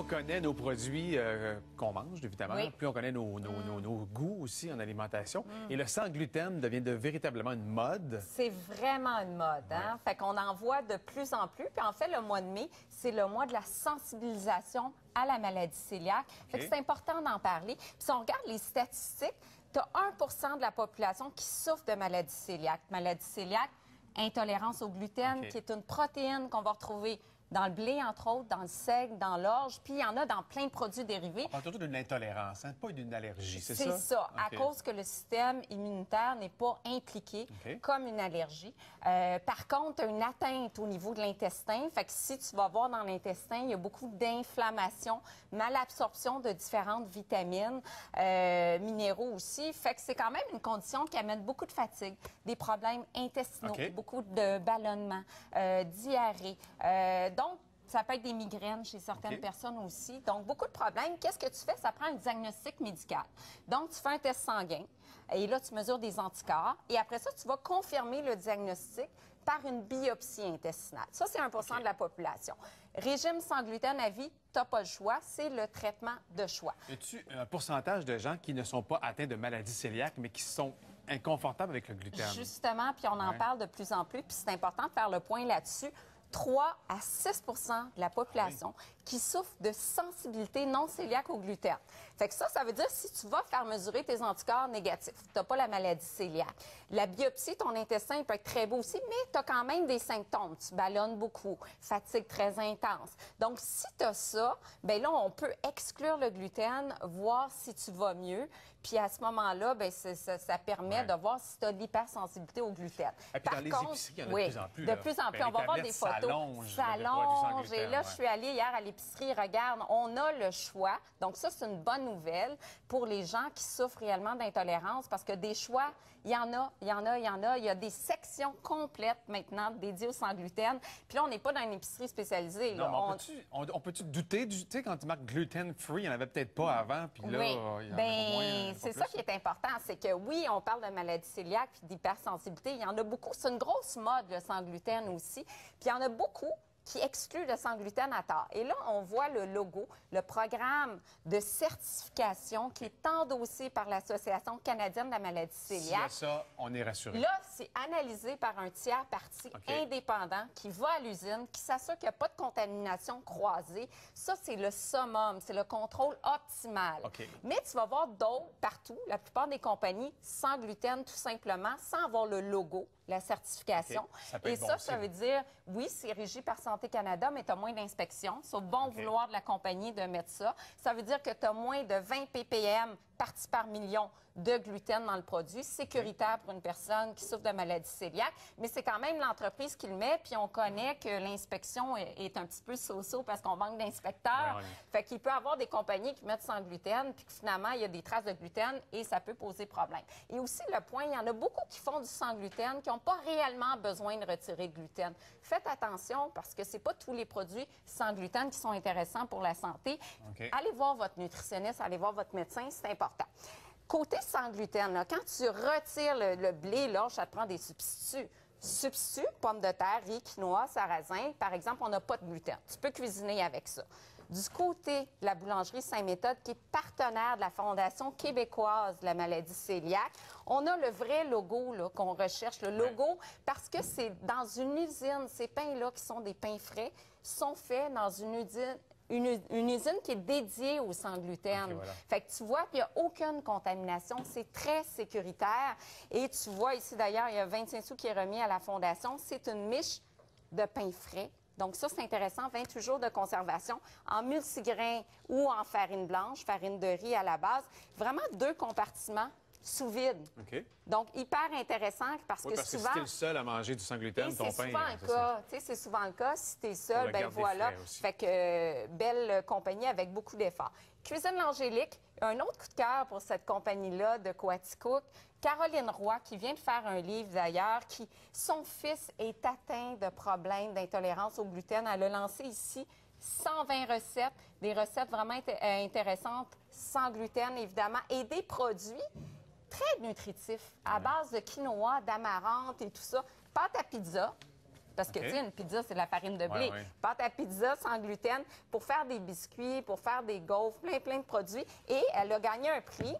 on connaît nos produits qu'on mange, évidemment, Oui. plus on connaît nos goûts aussi en alimentation. Et le sans gluten devient véritablement une mode. C'est vraiment une mode, hein? Fait qu'on en voit de plus en plus. Puis en fait, le mois de mai, c'est le mois de la sensibilisation à la maladie cœliaque. Fait que c'est important d'en parler. Puis si on regarde les statistiques, tu as 1 % de la population qui souffre de maladie cœliaque. Maladie cœliaque, intolérance au gluten, qui est une protéine qu'on va retrouver dans le blé, entre autres, dans le seigle, dans l'orge, puis il y en a dans plein de produits dérivés. On parle surtout d'une intolérance, hein, pas d'une allergie, c'est ça? C'est ça, à cause que le système immunitaire n'est pas impliqué comme une allergie. Par contre, tu as une atteinte au niveau de l'intestin. Fait que si tu vas voir dans l'intestin, il y a beaucoup d'inflammation, malabsorption de différentes vitamines, minéraux aussi. Fait que c'est quand même une condition qui amène beaucoup de fatigue, des problèmes intestinaux, beaucoup de ballonnement, diarrhée. Donc, ça peut être des migraines chez certaines personnes aussi. Donc, beaucoup de problèmes. Qu'est-ce que tu fais? Ça prend un diagnostic médical. Donc, tu fais un test sanguin et là, tu mesures des anticorps. Et après ça, tu vas confirmer le diagnostic par une biopsie intestinale. Ça, c'est 1 % de la population. Régime sans gluten à vie, tu n'as pas le choix. C'est le traitement de choix. Y a-tu un pourcentage de gens qui ne sont pas atteints de maladie cœliaque, mais qui sont inconfortables avec le gluten? Justement, puis on en parle de plus en plus. Puis c'est important de faire le point là-dessus. 3 à 6 % de la population qui souffre de sensibilité non cœliaque au gluten. Fait que ça veut dire si tu vas faire mesurer tes anticorps négatifs, tu n'as pas la maladie cœliaque. La biopsie, ton intestin il peut être très beau aussi, mais tu as quand même des symptômes. Tu ballonnes beaucoup, fatigue très intense. Donc, si tu as ça, bien là, on peut exclure le gluten, voir si tu vas mieux. Puis à ce moment-là, bien, ça permet de voir si tu as de l'hypersensibilité au gluten. Et puis dans les épiceries, il y en a de plus en plus. De plus en plus. On va voir des photos. S'allonge. Et là, je suis allée hier à l'épicerie. Regarde, on a le choix. Donc ça, c'est une bonne nouvelle pour les gens qui souffrent réellement d'intolérance parce que des choix, il y en a. Il y a des sections complètes maintenant dédiées au sans gluten. Puis là, on n'est pas dans une épicerie spécialisée. Là. Non, on peut-tu douter du... Tu sais, quand tu marques gluten-free, il n'y en avait peut-être pas avant, puis là, il y en a moins. C'est ça qui est important, c'est que oui, on parle de maladie cœliaque puis d'hypersensibilité. Il y en a beaucoup. C'est une grosse mode, le sans gluten aussi. Puis il y en a beaucoup qui excluent le sans gluten à tort. Et là, on voit le logo, le programme de certification qui est endossé par l'Association canadienne de la maladie cœliaque. Si ça, on est rassuré. Là, c'est analysé par un tiers parti indépendant qui va à l'usine, qui s'assure qu'il n'y a pas de contamination croisée. Ça, c'est le summum, c'est le contrôle optimal. Mais tu vas voir d'autres partout, la plupart des compagnies, sans gluten, tout simplement, sans avoir le logo, la certification. Et ça veut dire, oui, c'est régi par Santé Canada, mais tu as moins d'inspections. C'est au bon vouloir de la compagnie de mettre ça. Ça veut dire que tu as moins de 20 ppm parties par million de gluten dans le produit, sécuritaire pour une personne qui souffre de maladie cœliaque, mais c'est quand même l'entreprise qui le met, puis on connaît que l'inspection est un petit peu so-so parce qu'on manque d'inspecteurs. Fait qu'il peut y avoir des compagnies qui mettent sans gluten, puis que finalement, il y a des traces de gluten et ça peut poser problème. Et aussi, le point, il y en a beaucoup qui font du sans gluten, qui n'ont pas réellement besoin de retirer le gluten. Faites attention parce que c'est pas tous les produits sans gluten qui sont intéressants pour la santé. Allez voir votre nutritionniste, allez voir votre médecin, c'est important. Côté sans gluten, là, quand tu retires le blé, là, ça te prend des substituts. Substituts, pommes de terre, riz, quinoa, sarrasin, par exemple, on n'a pas de gluten. Tu peux cuisiner avec ça. Du côté de la boulangerie Saint-Méthode, qui est partenaire de la Fondation québécoise de la maladie cœliaque, on a le vrai logo qu'on recherche, le logo, parce que c'est dans une usine. Ces pains-là, qui sont des pains frais, sont faits dans une usine. Une usine qui est dédiée au sans gluten. Fait que tu vois, il n'y a aucune contamination. C'est très sécuritaire. Et tu vois ici, d'ailleurs, il y a 25 sous qui est remis à la Fondation. C'est une miche de pain frais. Donc ça, c'est intéressant. 28 jours de conservation en multigrain ou en farine blanche, farine de riz à la base. Vraiment 2 compartiments sous vide. Donc, hyper intéressant parce que souvent... si t'es le seul à manger du sans gluten, ton pain... C'est souvent le cas. Si t'es seul, ben voilà. Fait que belle compagnie avec beaucoup d'efforts. Cuisine L'Angélique, un autre coup de cœur pour cette compagnie-là de Coaticook. Caroline Roy, qui vient de faire un livre d'ailleurs, son fils est atteint de problèmes d'intolérance au gluten. Elle a lancé ici 120 recettes, des recettes vraiment intéressantes, sans gluten évidemment, et des produits très nutritifs, à base de quinoa, d'amarante et tout ça. Pâte à pizza, Parce que, tu sais, une pizza, c'est de la farine de blé. Pâte à pizza sans gluten pour faire des biscuits, pour faire des gaufres, plein de produits. Et elle a gagné un prix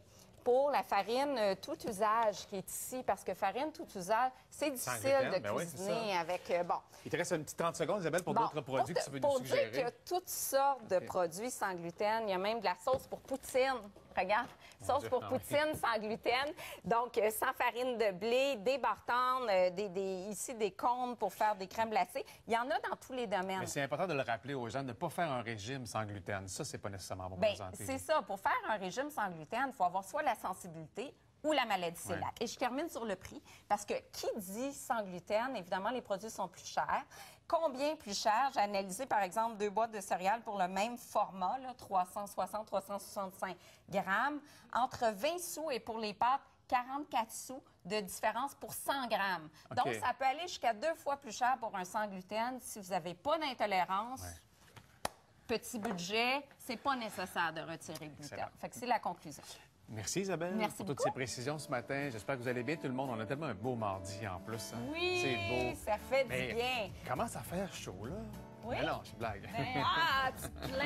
pour la farine tout usage qui est ici, parce que farine tout usage, c'est difficile de cuisiner avec... bon. Il te reste une petite 30 secondes, Isabelle, pour d'autres produits que tu veux nous suggérer. Pour dire qu'il y a toutes sortes de produits sans gluten. Il y a même de la sauce pour poutine. Regarde, sauce pour poutine sans gluten. Donc, sans farine de blé, des bartendes, ici des cônes pour faire des crèmes glacées. Il y en a dans tous les domaines. Mais c'est important de le rappeler aux gens, de ne pas faire un régime sans gluten. Ça, c'est pas nécessairement bon pour la santé. C'est ça. Pour faire un régime sans gluten, il faut avoir soit la sensibilité ou la maladie cœliaque. Et je termine sur le prix, parce que qui dit sans gluten, évidemment, les produits sont plus chers. Combien plus cher? J'ai analysé, par exemple, 2 boîtes de céréales pour le même format, 360-365 grammes, entre 20 sous et pour les pâtes, 44 sous de différence pour 100 grammes. Donc, ça peut aller jusqu'à 2 fois plus cher pour un sans gluten si vous n'avez pas d'intolérance. Petit budget, c'est pas nécessaire de retirer le gluten. Fait que c'est la conclusion. Merci Isabelle pour toutes ces précisions ce matin. J'espère que vous allez bien tout le monde. On a tellement un beau mardi en plus. Hein? Oui, c'est beau. Ça fait du bien. Commence à faire chaud là. Oui? Mais non, je blague. Tu te plains.